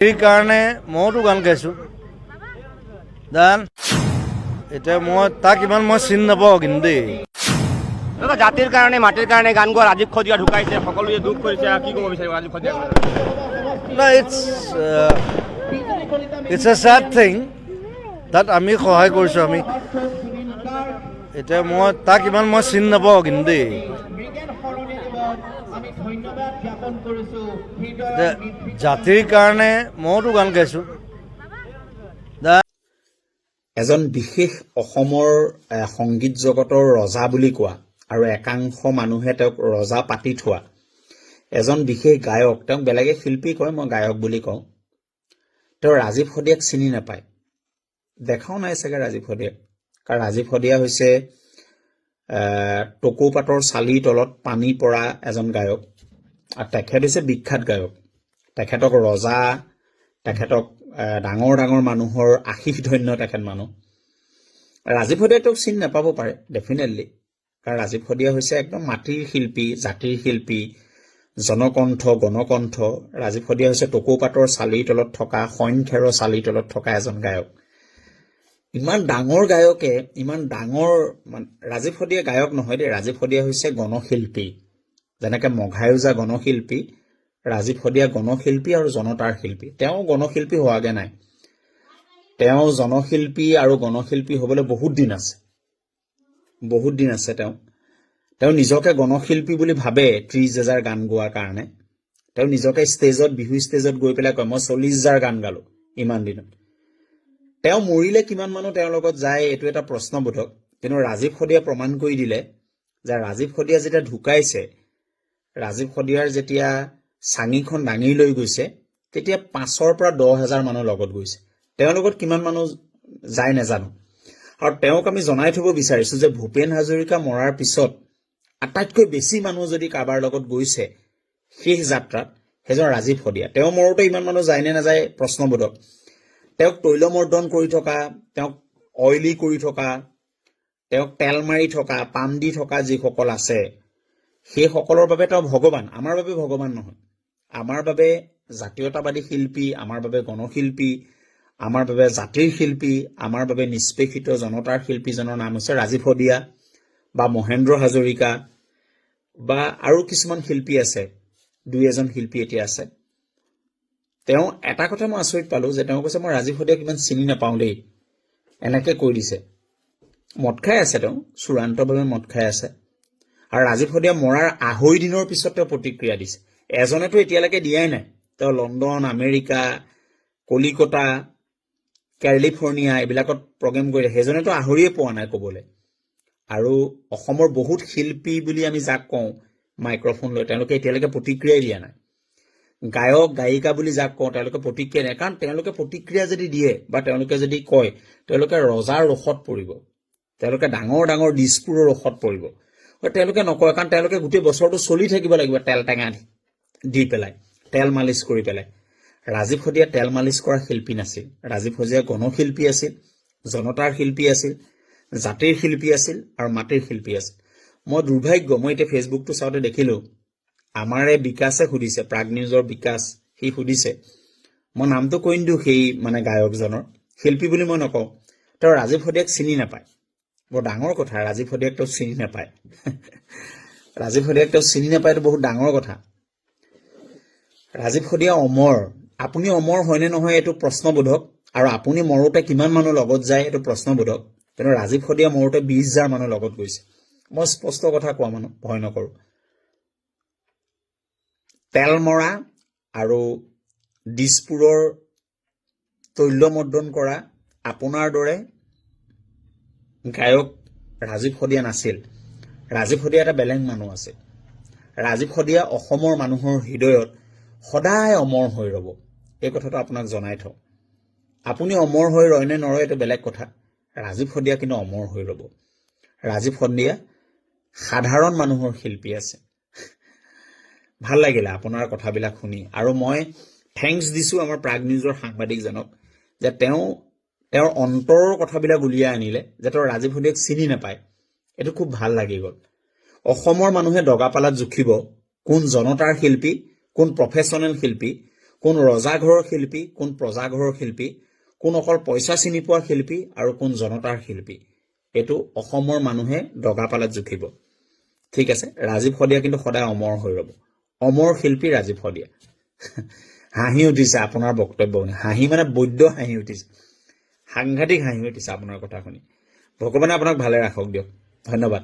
সেইকাৰণে মইতো গান গাইছোঁ গান এতিয়া মই তাক ইমান মই চিনি নাপাওঁ কিন্তু দেই জাতিৰ কাৰণে মাটিৰ কাৰণে গান গোৱা ৰাজীৱ খদিয়া ঢুকাইছে সকলোৱে দুখ কৰিছে কি ক'ব বিচাৰিব ৰাজীৱ খদিয়া না ইটছ এ ছেড থিং তাত আমি সহায় কৰিছোঁ আমি এতিয়া মই তাক ইমান মই চিনি নাপাওঁ কিন্তু দেই জাতিৰ কাৰণে মইতো গান গাইছোঁ এজন বিশেষ অসমৰ সংগীত জগতৰ ৰজা বুলি কোৱা আৰু একাংশ মানুহে তেওঁক ৰজা পাতি থোৱা এজন বিশেষ গায়ক তেওঁক বেলেগে শিল্পী কয় মই গায়ক বুলি কওঁ তেওঁ ৰাজীৱ খদিয়াক চিনি নাপায় দেখাও নাই চাগে ৰাজীৱ খদিয়াক কাৰণ ৰাজীৱ খদিয়া হৈছে টকৌ পাতৰ চালিৰ তলত পানী পৰা এজন গায়ক আৰু তেখেত হৈছে বিখ্যাত গায়ক তেখেতক ৰজা তেখেতক ডাঙৰ ডাঙৰ মানুহৰ আশীষ ধন্য তেখেত মানুহ ৰাজীৱ খদিয়াই তেওঁক চিনি নাপাব পাৰে ডেফিনেটলি কাৰণ ৰাজীৱ খদিয়া হৈছে একদম মাটিৰ শিল্পী জাতিৰ শিল্পী জনকণ্ঠ গণকণ্ঠ ৰাজীৱ খদিয়া হৈছে টকৌ পাতৰ চালিৰ তলত থকা সন্খ্যাৰৰ চালিৰ তলত থকা এজন গায়ক ইমান ডাঙৰ গায়কে ইমান ডাঙৰ ৰাজীৱ খদিয়া গায়ক নহয় দেই ৰাজীৱ খদিয়া হৈছে গণশিল্পী যেনেকৈ মঘায়ুজা গণশিল্পী ৰাজীৱ খদিয়া গণশিল্পী আৰু জনতাৰ শিল্পী তেওঁ গণশিল্পী হোৱাগে নাই তেওঁ জনশিল্পী আৰু গণশিল্পী হ'বলৈ বহুত দিন আছে তেওঁ নিজকে গণশিল্পী বুলি ভাবে 30,000 গান গোৱাৰ কাৰণে তেওঁ নিজকে ষ্টেজত বিহু ষ্টেজত গৈ পেলাই কয় মই 40,000 গান গালো ইমান দিনত তেওঁ মৰিলে কিমান মানুহ তেওঁৰ লগত যায় এইটো এটা প্ৰশ্নবোধক কিন্তু ৰাজীৱ খদিয়া প্ৰমাণ কৰি দিলে যে ৰাজীৱ খদিয়া যেতিয়া ঢুকাইছে ৰাজীৱ খদিয়াৰ যেতিয়া চাঙিখন দাঙি লৈ গৈছে তেতিয়া 5,000 পৰা 10,000 মানুহ লগত গৈছে তেওঁৰ লগত কিমান মানুহ যায় নাজানো আৰু তেওঁক আমি জনাই থব বিচাৰিছো যে ভূপেন হাজৰিকা মৰাৰ পিছত আটাইতকৈ বেছি মানুহ যদি কাৰোবাৰ লগত গৈছে শেষ যাত্ৰাত সেইজন ৰাজীৱ খদিয়া তেওঁ মৰোতে ইমান মানুহ যায় নে নাযায় প্ৰশ্নবোধক তেওঁক তৈলমৰ্দন কৰি থকা তেওঁক অইলি কৰি থকা তেওঁক তেল মাৰি থকা পাম দি থকা যিসকল আছে সেইসকলৰ বাবে তেওঁ ভগৱান আমাৰ বাবে ভগৱান নহয় আমাৰ বাবে জাতীয়তাবাদী শিল্পী আমাৰ বাবে গণশিল্পী আমাৰ বাবে জাতিৰ শিল্পী আমাৰ বাবে নিষ্পেষিত জনতাৰ শিল্পীজনৰ নাম হৈছে ৰাজীৱ খদিয়া বা মহেন্দ্ৰ হাজৰিকা বা আৰু কিছুমান শিল্পী আছে দুই এজন শিল্পী এতিয়া আছে তেওঁ এটা কথা মই আচৰিত পালো যে তেওঁ কৈছে মই ৰাজীৱ খদিয়াক ইমান চিনি নাপাওঁ দেই এনেকৈ কৈ দিছে মদ খাই আছে তেওঁ চূড়ান্তভাৱে মদ খাই আছে আৰু ৰাজীৱ খদিয়া মৰাৰ 2.5 দিনৰ পিছত তেওঁ প্ৰতিক্ৰিয়া দিছে এজনেতো এতিয়ালৈকে দিয়াই নাই তেওঁ লণ্ডন আমেৰিকা কলিকতা কেলিফৰ্ণিয়া এইবিলাকত প্ৰগ্ৰেম কৰি সেইজনেতো আহৰিয়ে পোৱা নাই ক'বলৈ আৰু অসমৰ বহুত শিল্পী বুলি আমি যাক কওঁ মাইক্ৰফোন লৈ তেওঁলোকে এতিয়ালৈকে প্ৰতিক্ৰিয়াই দিয়া নাই গায়ক গায়িকা বুলি যাক কওঁ তেওঁলোকে প্ৰতিক্ৰিয়া নাই কাৰণ তেওঁলোকে প্ৰতিক্ৰিয়া যদি দিয়ে বা তেওঁলোকে যদি কয় তেওঁলোকে ৰজাৰ ৰসত পৰিব তেওঁলোকে ডাঙৰ ডাঙৰ দিছপুৰৰ ৰসত পৰিব তেওঁলোকে নকয় কাৰণ তেওঁলোকে গোটেই বছৰটো চলি থাকিব লাগিব তেল টেঙা দি পেলাই তেল মালিচ কৰি পেলাই ৰাজীৱ খদিয়া তেল মালিচ কৰা শিল্পী নাছিল ৰাজীৱ খদিয়া গণশিল্পী আছিল জনতাৰ শিল্পী আছিল জাতিৰ শিল্পী আছিল আৰু মাটিৰ শিল্পী আছিল মই দুৰ্ভাগ্য মই এতিয়া ফেচবুকটো চাওঁতে দেখিলো আমাৰে বিকাশে সুধিছে প্ৰাগ নিউজৰ বিকাশ সি সুধিছে মই নামটো কৈ নিদিওঁ সেই মানে গায়কজনৰ শিল্পী বুলি মই নকওঁ তেওঁ ৰাজীৱ খদিয়াক চিনি নাপায় বৰ ডাঙৰ কথা ৰাজীৱ খদিয়াক তেওঁ চিনি নাপায় ৰাজীৱ খদিয়াক তেওঁ চিনি নাপায় এইটো বহুত ডাঙৰ কথা ৰাজীৱ খদিয়া অমৰ আপুনি অমৰ হয়নে নহয় এইটো প্ৰশ্নবোধক আৰু আপুনি মৰোতে কিমান মানুহ লগত যায় এইটো প্ৰশ্নবোধক কিন্তু ৰাজীৱ খদিয়া মৰোতে 20,000 মানুহ লগত গৈছে মই স্পষ্ট কথা কোৱা মানুহ ভয় নকৰোঁ তেল মৰা আৰু দিছপুৰৰ তৈলমৰ্দন কৰা আপোনাৰ দৰে গায়ক ৰাজীৱ খদিয়া নাছিল ৰাজীৱ খদিয়া এটা বেলেগ মানুহ আছিল ৰাজীৱ খদিয়া অসমৰ মানুহৰ হৃদয়ত সদায় অমৰ হৈ ৰ'ব এই কথাটো আপোনাক জনাই থওঁ আপুনি অমৰ হৈ ৰয় নে নৰয় এইটো বেলেগ কথা ৰাজীৱ খদিয়া কিন্তু অমৰ হৈ ৰ'ব ৰাজীৱ খদিয়া সাধাৰণ মানুহৰ শিল্পী আছে ভাল লাগিলে আপোনাৰ কথাবিলাক শুনি আৰু মই থেংকছ দিছোঁ আমাৰ প্ৰাগ নিউজৰ সাংবাদিকজনক যে তেওঁৰ অন্তৰৰ কথাবিলাক উলিয়াই আনিলে যে তেওঁ ৰাজীৱ খদিয়াক চিনি নাপায় এইটো খুব ভাল লাগি গ'ল অসমৰ মানুহে দগাপালাত জুখিব কোন জনতাৰ শিল্পী কোন প্ৰফেশ্যনেল শিল্পী কোন ৰজাঘৰৰ শিল্পী, কোন প্ৰজাঘৰৰ শিল্পী, কোন অকল পইচা চিনি পোৱা শিল্পী আৰু কোন জনতাৰ শিল্পী, এইটো অসমৰ মানুহে দগাপালাত জুখিব। ঠিক আছে, ৰাজীৱ শদিয়া কিন্তু সদায় অমৰ হৈ ৰ'ব। অমৰ শিল্পী ৰাজীৱ শদিয়া। হাঁহি উঠিছে আপোনাৰ বক্তব্য শুনি, হাঁহি মানে বৈদ্য হাঁহি উঠিছে, সাংঘাতিক হাঁহি উঠিছে আপোনাৰ কথা শুনি। ভগৱানে আপোনাক ভালে ৰাখক দিয়ক, ধন্যবাদ।